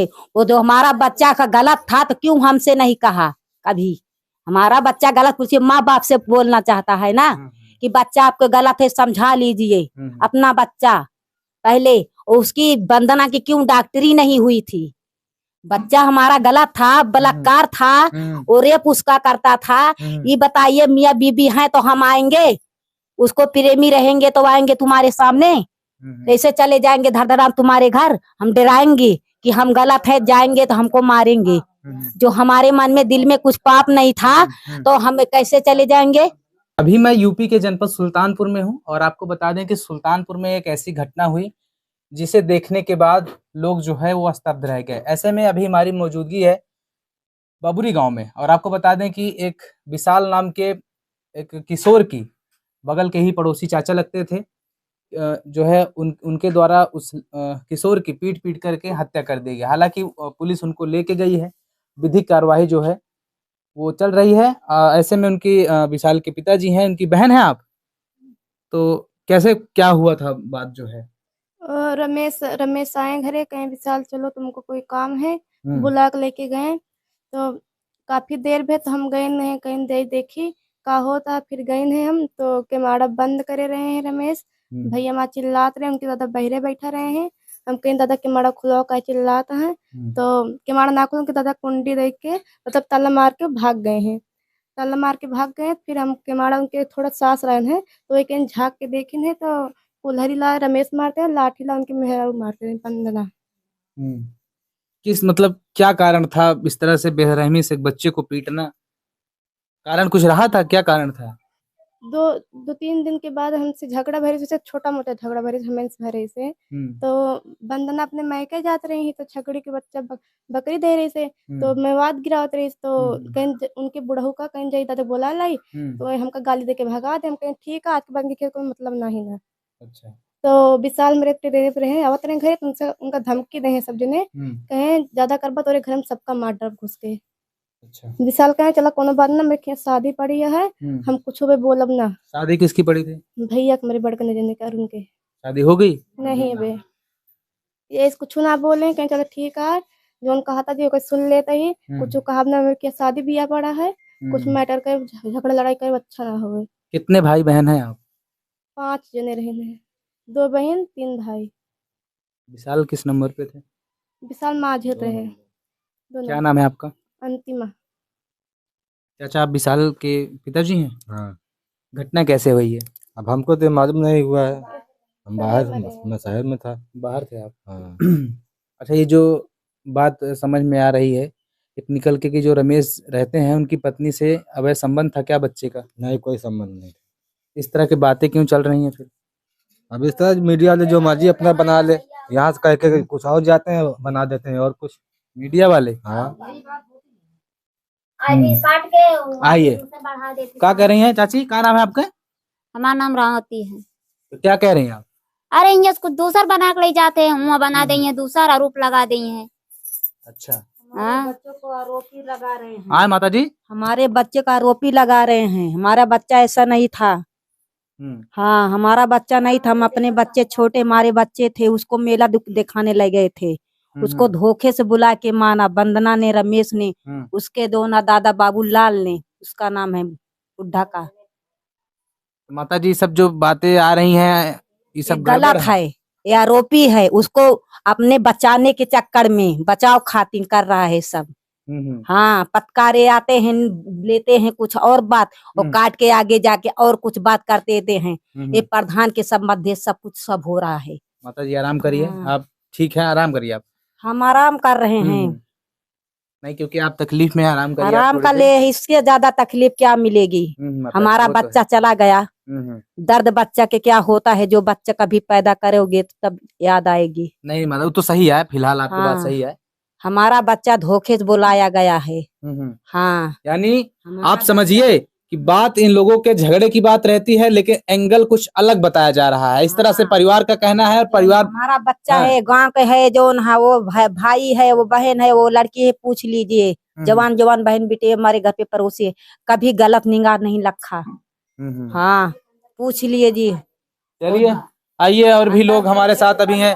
वो जो हमारा बच्चा का गलत था तो क्यों हमसे नहीं कहा कभी। हमारा बच्चा गलत पूछिए, माँ बाप से बोलना चाहता है ना कि बच्चा आपको गलत है, समझा लीजिए अपना बच्चा। पहले उसकी वंदना की क्यों डॉक्टरी नहीं हुई थी। बच्चा हमारा गलत था, बलात्कार था, और रेप उसका करता था। ये बताइए मियाँ बीबी हैं तो हम आएंगे, उसको प्रेमी रहेंगे तो आएंगे तुम्हारे सामने, ऐसे चले जाएंगे धर धराम तुम्हारे घर। हम डराएंगे कि हम गलत है, जाएंगे तो हमको मारेंगे। जो हमारे मन में दिल में कुछ पाप नहीं था तो हम कैसे चले जाएंगे। अभी मैं यूपी के जनपद सुल्तानपुर में हूं और आपको बता दें कि सुल्तानपुर में एक ऐसी घटना हुई जिसे देखने के बाद लोग जो है वो स्तब्ध रह गए। ऐसे में अभी हमारी मौजूदगी है बबुरी गांव में और आपको बता दें कि एक विशाल नाम के एक किशोर की बगल के ही पड़ोसी चाचा लगते थे, जो है उनके द्वारा उस किशोर की पीट पीट करके हत्या कर दी गई। हालांकि पुलिस उनको लेके गई है, विधिक कार्यवाही जो है वो चल रही है। ऐसे में उनकी विशाल के पिताजी हैं, उनकी बहन है आप, तो कैसे क्या हुआ था बात जो है। रमेश रमेश आए घरे, कहीं विशाल चलो तुमको कोई काम है, बुला के लेके गए। तो काफी देर में तो हम गए नहीं, कहीं दे देखी का होता, फिर गए नहीं हम तो केमाड़ा बंद करे रहे हैं रमेश भैया। माँ चिल्लाते रहे, उनके दादा बहरे बैठा रहे हैं। हम कहीं दादा केमाड़ा खुलाओ का चिल्लाता है तो केमाड़ा ना खुलो, उनके दादा कुंडी देख के मतलब ताला मार के भाग गए हैं। ताला मार के भाग गए, फिर हम केमाड़ा उनके थोड़ा सास रहे हैं तो एक झाँक के देखे हैं तो कुल्हरी ला रमेश मारते हैं, लाठी ला उनके मेहरारू मारते हैं पंदना। किस मतलब क्या कारण था इस तरह से बेरहमी से बच्चे को पीटना, कारण कुछ रहा था, क्या कारण था। दो तीन दिन के बाद हमसे झगड़ा भरे से, छोटा मोटा झगड़ा भरे हमें भरे से। तो बंदना अपने मायके जाते रही तो छकड़ी के बच्चा बकरी दे रही से तो मेवाद गिरावत रही तो कहीं उनके बुढ़ऊ का कहीं जाई दादा बोला लाई तो हमका गाली दे के भगा दे। हम कहीं ठीक है, आज के बाद दिखे कोई मतलब नहीं ना। अच्छा। तो विशाल मेरे रहे आवत रहे घरे, तुमसे उनका धमकी दे सब जने कहे ज्यादा करबा तो घर में सबका मार डर घुस के। अच्छा। विशाल कहे चला कोनो बात ना, मेरे शादी पड़ी है, हम कुछ भी बोलब ना। शादी किसकी पड़ी थी। भैया के, मेरे बड़कने जने का उनके शादी हो गई नहीं बे, ये कुछ ना बोले कहे चलो ठीक है, जो कहा था जी सुन लेते ही कुछ कहा ना। मेरे शादी बिया पड़ा है, कुछ मैटर कर झगड़ा लड़ाई कर अच्छा ना हो। कितने भाई बहन हैं आप। 5 जने रहे, 2 बहन 3 भाई। विशाल किस नंबर पे थे। विशाल माझे रहे। क्या नाम है आपका। अंतिमा। चाचा आप विशाल के पिताजी हैं। हाँ। घटना कैसे हुई है। अब हमको तो मालूम नहीं हुआ है, हम बाहर, मैं शहर में था। बाहर थे आप। हाँ। अच्छा, ये जो बात समझ में आ रही है कि निकल के कि जो रमेश रहते हैं उनकी पत्नी से अवैध संबंध था क्या बच्चे का। नहीं, कोई संबंध नहीं। इस तरह की बातें क्यों चल रही हैं फिर। अब इस तरह मीडिया वाले जो मर्जी अपना बना ले, यहाँ से कह के कुछ और जाते हैं बना देते हैं और कुछ। मीडिया वाले। हाँ। आइए, क्या कह रही हैं चाची, क्या नाम है आपका। हमारा नाम रावती है। तो क्या कह रही हैं आप। अरे ये कुछ दूसर बना के ले जाते हैं, मुँह बना देंगे, दूसरा आरोप लगा देंगे। अच्छा। बच्चों को आरोपी लगा रहे हैं। हाँ माता जी। हमारे बच्चे का आरोपी लगा रहे हैं, हमारा बच्चा ऐसा नहीं था। हाँ, हमारा बच्चा नहीं था, हम अपने बच्चे छोटे हमारे बच्चे थे, उसको मेला दिखाने ले गए थे। उसको धोखे से बुला के माना, वंदना ने, रमेश ने, उसके दोनों दादा बाबूलाल ने, उसका नाम है बुढ़ा का। माता जी सब जो बातें आ रही हैं ये सब गलत है, ये आरोपी है, उसको अपने बचाने के चक्कर में बचाव खातिर कर रहा है सब। हाँ, पतकारे आते हैं, लेते हैं कुछ और बात और काट के आगे जाके और कुछ बात करते देते हैं। ये प्रधान के सब मध्य सब कुछ सब हो रहा है। माता जी आराम करिए। आप ठीक है, आराम करिए आप। हम आराम कर रहे हैं। नहीं, क्योंकि आप तकलीफ में आराम करिए। आराम कर ले, इससे ज्यादा तकलीफ क्या मिलेगी। हमारा बच्चा चला गया, दर्द बच्चा के क्या होता है, जो बच्चा कभी पैदा करोगे तो तब याद आएगी। नहीं मतलब तो सही है, फिलहाल आपकी बात सही है। हमारा बच्चा धोखे से बुलाया गया है। हाँ, यानी आप समझिए कि बात इन लोगों के झगड़े की बात रहती है लेकिन एंगल कुछ अलग बताया जा रहा है। इस तरह से परिवार का कहना है। परिवार हमारा बच्चा है, गांव के है, जो वो भाई है, वो बहन है, वो लड़की है, पूछ लीजिए। जवान जवान बहन बेटे हमारे घर पे पड़ोसी है, कभी गलत निगाह नहीं रखा। हाँ, पूछ लीजिए। चलिए आइए, और भी लोग हमारे साथ अभी हैं।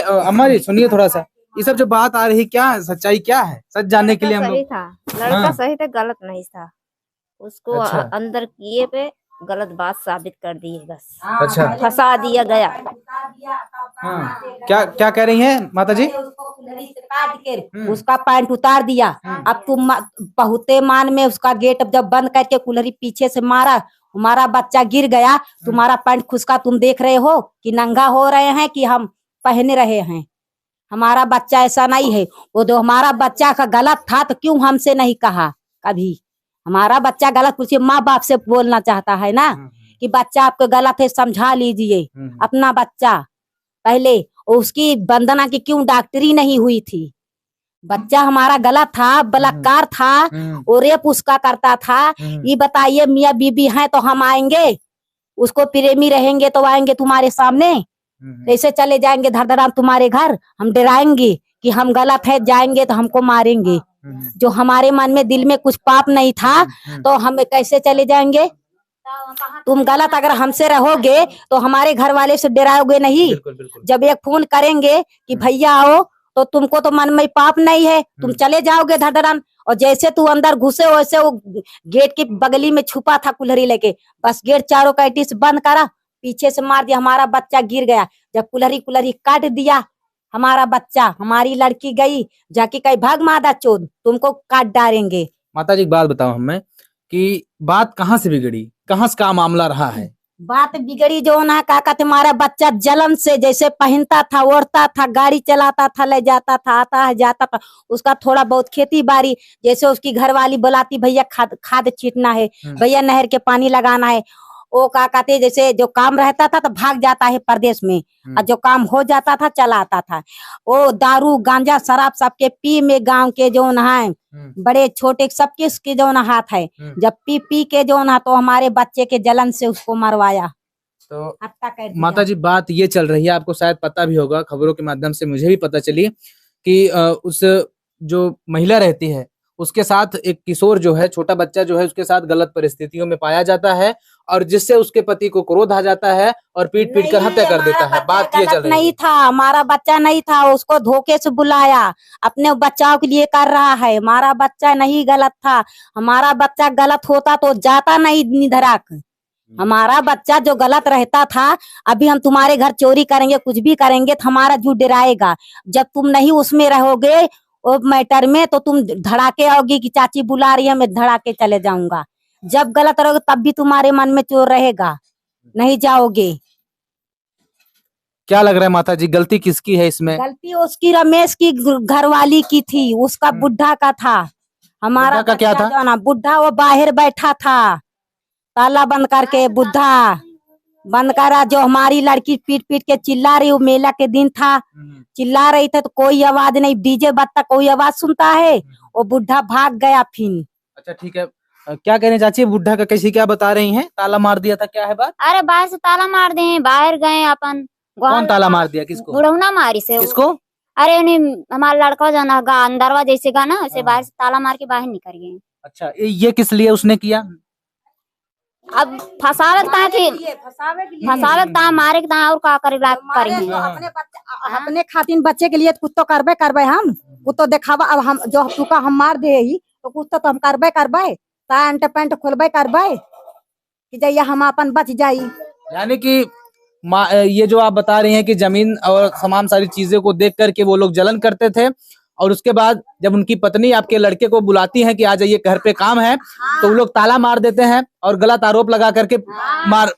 अम्मा जी सुनिए थोड़ा सा, ये सब जो बात आ रही, क्या सच्चाई क्या है, सच जानने के लिए हम सही लोग। था, लड़का हाँ। सही था, गलत नहीं था। उसको अच्छा। अंदर किए पे गलत बात साबित कर दिए, बस अच्छा। फंसा दिया गया। हाँ, क्या क्या कह रही हैं माता जी? काट के उसका पैंट उतार दिया। अब तुम बहुते मान में उसका गेट जब बंद करके कुल्हड़ी पीछे से मारा, हमारा बच्चा गिर गया। तुम्हारा पैंट खुसका तुम देख रहे हो कि नंगा हो रहे हैं कि हम पहने रहे हैं। हमारा बच्चा ऐसा नहीं है। वो जो हमारा बच्चा का गलत था तो क्यों हमसे नहीं कहा कभी? हमारा बच्चा गलत, पूछिए माँ बाप से बोलना चाहता है ना कि बच्चा आपको गलत है, समझा लीजिए अपना बच्चा। पहले उसकी वंदना की क्यों डॉक्टरी नहीं हुई थी? बच्चा हमारा गलत था, बलात्कार था और रेप उसका करता था। ये बताइए, मियाँ बीबी हैं तो हम आएंगे, उसको प्रेमी रहेंगे तो आएंगे तुम्हारे सामने? ऐसे चले जाएंगे धड़धड़ाम तुम्हारे घर? हम डराएंगे कि हम गलत है, जाएंगे तो हमको मारेंगे। जो हमारे मन में दिल में कुछ पाप नहीं था तो हम कैसे चले जाएंगे? तुम गलत अगर हमसे रहोगे तो हमारे घर वाले से डराओगे नहीं? बिल्कुल, बिल्कुल। जब एक फोन करेंगे कि भैया आओ तो तुमको तो मन में पाप नहीं है, तुम चले जाओगे धड़धड़ाम। और जैसे तू अंदर घुसे वैसे वो गेट की बगली में छुपा था कुल्हड़ी लेके, बस गेट चारों कैटी से बंद करा, पीछे से मार दिया, हमारा बच्चा गिर गया। जब कुल्हड़ी काट दिया, हमारा बच्चा, हमारी लड़की गई जाके कहीं भाग मादा चोद, तुमको काट डालेंगे। माता जी एक बात बताओ हमें कि बात कहाँ से बिगड़ी, कहाँ से का मामला रहा है? बात बिगड़ी जो ना काका, तुम्हारा बच्चा जलन से जैसे पहनता था, ओढ़ता था, गाड़ी चलाता था, ले जाता था, आता है जाता था, उसका थोड़ा बहुत खेती बाड़ी, जैसे उसकी घरवाली बुलाती भैया खाद छीटना है, भैया नहर के पानी लगाना है, वो का कहते जैसे जो काम रहता था तो भाग जाता है परदेश में, और जो काम हो जाता था चला आता था। वो दारू गांजा शराब सबके पी में गांव के जो है बड़े छोटे सबके इसके जो ना हाथ है। जब पी पी के जो ना तो हमारे बच्चे के जलन से उसको मरवाया, तो हत्या कर दिया। माता जी बात ये चल रही है, आपको शायद पता भी होगा, खबरों के माध्यम से मुझे भी पता चली कि उस जो महिला रहती है उसके साथ एक किशोर जो है, छोटा बच्चा जो है उसके साथ गलत परिस्थितियों में पाया जाता है, और जिससे उसके पति को क्रोध आ जाता है और पीट पीट कर हत्या कर देता है। बात ये चल रही नहीं था, हमारा बच्चा नहीं था, उसको धोखे से बुलाया, अपने बचाव के लिए कर रहा है। हमारा बच्चा नहीं गलत था, हमारा बच्चा गलत होता तो जाता नहीं निधराक। हमारा बच्चा जो गलत रहता था, अभी हम तुम्हारे घर चोरी करेंगे, कुछ भी करेंगे तो हमारा जू डराएगा। जब तुम नहीं उसमें रहोगे वो मैटर में तो तुम धड़ाके आओगी कि चाची बुला रही है, मैं धड़ाके चले जाऊंगा। जब गलत रहोगे तब भी तुम्हारे मन में चोर रहेगा, नहीं जाओगे। क्या लग रहा है माता जी, गलती किसकी है इसमें? गलती उसकी रमेश की घरवाली की थी, उसका बुढ़ा का था। हमारा बुढ़ा का क्या बच्चा था? जो ना बुढ़ा वो बाहर बैठा था, ताला बंद करके, बुढ़ा बंद करा। जो हमारी लड़की पीट पीट के चिल्ला रही, वो मेला के दिन था, चिल्ला रही थी तो कोई आवाज नहीं, डीजे बजता कोई आवाज सुनता है, वो बुढ़ा भाग गया फिर। अच्छा ठीक है, क्या कह रहे हैं चाची, बुढ़ा का कैसी क्या बता रही हैं? ताला मार दिया था, क्या है बात? अरे बाहर से ताला मार दे, बाहर गए अपन। कौन ताला मार दिया, किसको? बुढ़ौना मारी से। किसको? अरे उन्हें हमारा लड़का जो ना अंदरवा जैसे गा ना, ऐसे बाहर से ताला मार के बाहर निकल गए। अच्छा, ये किस लिए उसने किया? अब फसावे मारे और का करेंगे। अपने खातिर बच्चे के लिए कुछ तो करबे हम, कुछ तो दिखावा। अब हम जो तुका हम मार दे ही तो कुछ तो हम करबे पैंट खोलबे करबे कि जैया हम अपन बच जाई। यानी कि ये जो आप बता रही हैं कि जमीन और तमाम सारी चीजों को देख करके वो लोग जलन करते थे, और उसके बाद जब उनकी पत्नी आपके लड़के को बुलाती है कि आ जाइए घर पे काम है, तो वो लोग ताला मार देते हैं और गलत आरोप लगा करके मार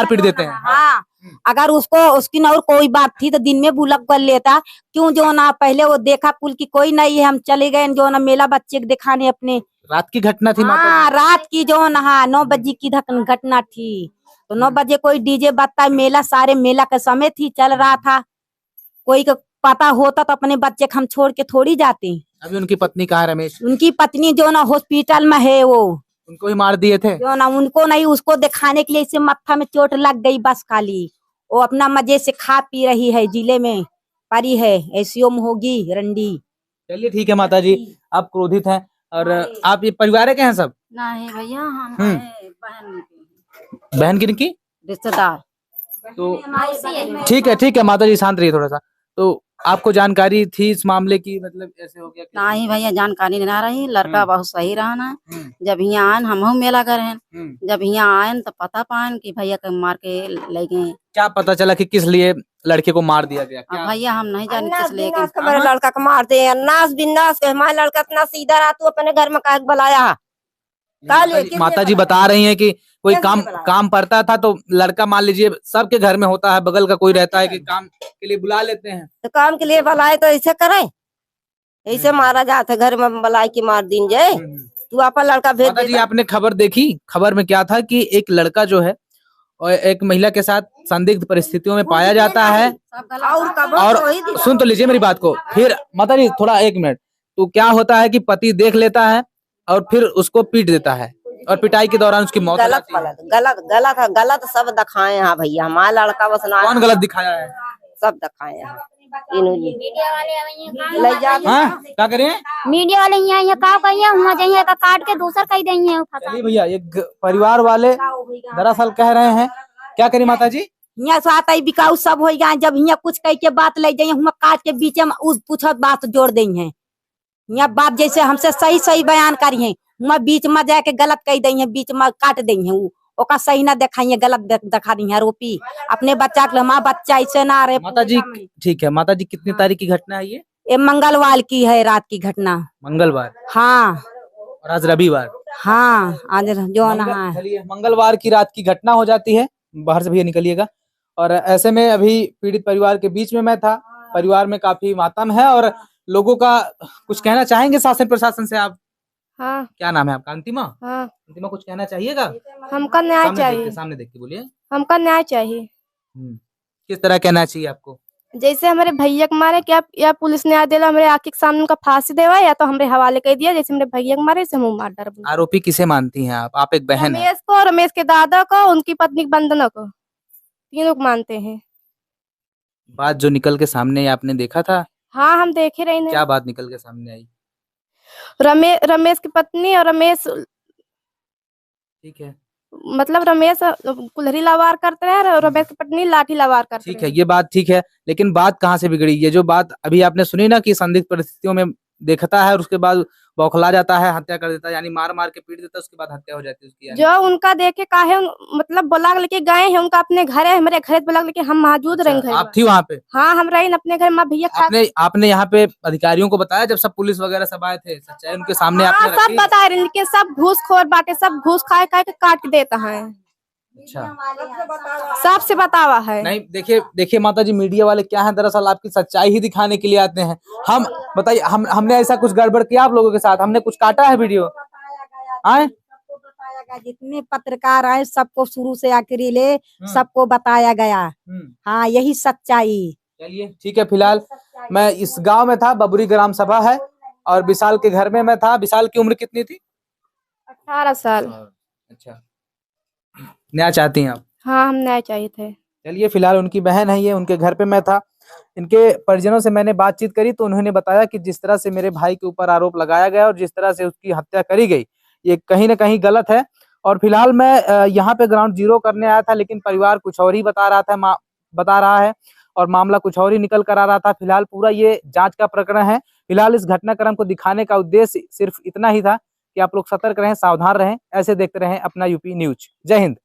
पीट देते हैं। हाँ, अगर उसको उसकी न और कोई बात थी तो दिन में बुलक कर लेता, क्यों जो ना पहले वो देखा कुल की कोई नहीं है, हम चले गए जो ना मेला बच्चे के दिखाने अपने। रात की घटना थी? हाँ, रात की जो ना 9 बजे की घटना थी। तो 9 बजे कोई डीजे बजता, मेला सारे मेला का समय थी, चल रहा था। कोई को पता होता तो अपने बच्चे को हम छोड़ के थोड़ी जाते। अभी उनकी पत्नी कहाँ है रमेश? उनकी पत्नी जो ना हॉस्पिटल में है, वो उनको ही मार दिए थे? जो ना उनको नहीं, उसको दिखाने के लिए इसे माथा में चोट लग गई बस खाली। वो अपना मजे से खा पी रही है, जिले में परी है, एसीओ में होगी रंडी। चलिए ठीक है माता जी, आप क्रोधित हैं, और आप ये परिवार के हैं सब? नहीं भैया, हम बहन की रिश्तेदार। तो ठीक है माता जी, शांत रहिए थोड़ा सा। तो आपको जानकारी थी इस मामले की, मतलब ऐसे हो गया? नहीं भैया जानकारी नहीं रही, लड़का बहुत सही रहना। जब यहाँ आयन हम मेला करे, जब यहाँ आयन तो पता पान कि भैया के मार के ले गए। क्या पता चला कि किस लिए लड़के को मार दिया गया? अब भैया हम नहीं जाने किस लिए मेरे लड़का को मारते हैं, नास बिन्नास के। हमारा लड़का इतना सीधा रहा, तू अपने घर में काहे को बुलाया? माता जी बता रही हैं कि कोई काम पड़ता था तो लड़का, मान लीजिए सबके घर में होता है, बगल का कोई रहता है कि काम के लिए बुला लेते हैं, तो काम के लिए बुलाए तो ऐसे करे, ऐसे मारा जाता घर में बुलाए की मार दिन जाए। तू आपका लड़का भेज माता जी आपने खबर देखी? खबर में क्या था कि एक लड़का जो है और एक महिला के साथ संदिग्ध परिस्थितियों में पाया जाता है। और सुन तो लीजिए मेरी बात को, फिर माता जी थोड़ा 1 मिनट। तो क्या होता है कि पति देख लेता है और फिर उसको पीट देता है और पिटाई के दौरान उसकी मौत हो जाती है। गलत सब दिखाए हैं भैया। हमारा लड़का बस ना। कौन गलत दिखाया है? सब दिखाए हैं। क्या करें? मीडिया वाले यहाँ का कहिए वहाँ जाइए का काट के दूसर कही देंगे। चलिए भैया, एक परिवार वाले दरअसल कह रहे हैं, क्या करी माता जी? यहाँ से आता ही बिकाऊ सब हो गया। जब यहाँ कुछ कह के बात ले जाइए, हम काट के बीच में उस पूछत बात जोड़ देंगे। यहाँ बात जैसे हमसे सही सही बयान करिए, हम बीच में जाके गलत कह देंगे, बीच में काट देंगे। ओका सही ना दिखाइए, गलत दिखा दी है आरोपी अपने बच्चा के। हमारा बच्चा ऐसे ना रहे। माता जी ठीक है। माता जी कितनी तारीख की घटना है ये? मंगलवार की है, रात की घटना। मंगलवार? हाँ। और आज रविवार? हाँ आज जो ना। चलिए, मंगलवार की रात की घटना हो जाती है। बाहर से भैया निकलिएगा। और ऐसे में अभी पीड़ित परिवार के बीच में मैं था। परिवार में काफी मातम है और लोगों का कुछ कहना चाहेंगे शासन प्रशासन से आप? हाँ। क्या नाम है आपका? अंतिमा? हाँ। अंतिमा, कुछ कहना चाहिएगा? हमका न्याय चाहिए। सामने देख के बोलिए। हमका न्याय चाहिए। किस तरह कहना चाहिए आपको? जैसे हमारे भैया के मारे क्या, या पुलिस न्याय दिला हमारे आंख के सामने उनका फांसी देवा, या तो हमारे हवाले कर दिया। जैसे हमारे भैया के मारे से हम मार डर। आरोपी किसे मानती हैं आप? आप एक बहन है। रमेश को, रमेश के दादा को, उनकी पत्नी वंदना को, तीनों को मानते हैं। बात जो निकल के सामने आपने देखा था? हाँ हम देखे रहे। क्या बात निकल के सामने आई? रमेश की पत्नी और रमेश, ठीक है, मतलब रमेश कुल्हड़ी लवार करते रहे और रमेश की पत्नी लाठी लवार करते ठीक है, ये बात ठीक है। लेकिन बात कहाँ से बिगड़ी? ये जो बात अभी आपने सुनी ना कि संदिग्ध परिस्थितियों में देखता है और उसके बाद बौखला जाता है, हत्या कर देता है, यानी मार मार के पीट देता है, उसके बाद हत्या हो जाती है उसकी। जो उनका देखे काहे मतलब बुला लेके गए हैं, उनका अपने घर है, हमारे घर बुला लेके हम मौजूद रहेंगे। आप थी वहाँ पे? हाँ हम रहे अपने घर में। भैया आपने यहाँ पे अधिकारियों को बताया जब सब पुलिस वगैरह सब आए थे? सच्चाई उनके सामने आपने सब रखी? बता रहे, लेकिन सब घूसखोर बाटे, सब घूस खाए खाए के काट के देता है। अच्छा, सबसे बतावा है। नहीं देखिए माता जी, मीडिया वाले क्या हैं, दरअसल आपकी सच्चाई ही दिखाने के लिए आते हैं। हम बताइए, हमने ऐसा कुछ गड़बड़ किया आप लोगों के साथ? हमने कुछ काटा है वीडियो? आए जितने पत्रकार आए सबको शुरू से आखिरी ले सबको बताया गया। हाँ यही सच्चाई। चलिए ठीक है। फिलहाल मैं इस गांव में था, बबुरी ग्राम सभा है, और विशाल के घर में मैं था। विशाल की उम्र कितनी थी? 18 साल। अच्छा, न्याय चाहती हैं आप? हाँ हम न्याय चाहिए थे। चलिए, फिलहाल उनकी बहन है ये, उनके घर पे मैं था। इनके परिजनों से मैंने बातचीत करी तो उन्होंने बताया कि जिस तरह से मेरे भाई के ऊपर आरोप लगाया गया और जिस तरह से उसकी हत्या करी गई, ये कहीं ना कहीं गलत है। और फिलहाल मैं यहाँ पे ग्राउंड जीरो करने आया था, लेकिन परिवार कुछ और ही बता रहा है और मामला कुछ और ही निकल कर आ रहा था। फिलहाल पूरा ये जांच का प्रकरण है। फिलहाल इस घटनाक्रम को दिखाने का उद्देश्य सिर्फ इतना ही था कि आप लोग सतर्क रहें, सावधान रहें, ऐसे देखते रहें अपना यूपी न्यूज। जय हिंद।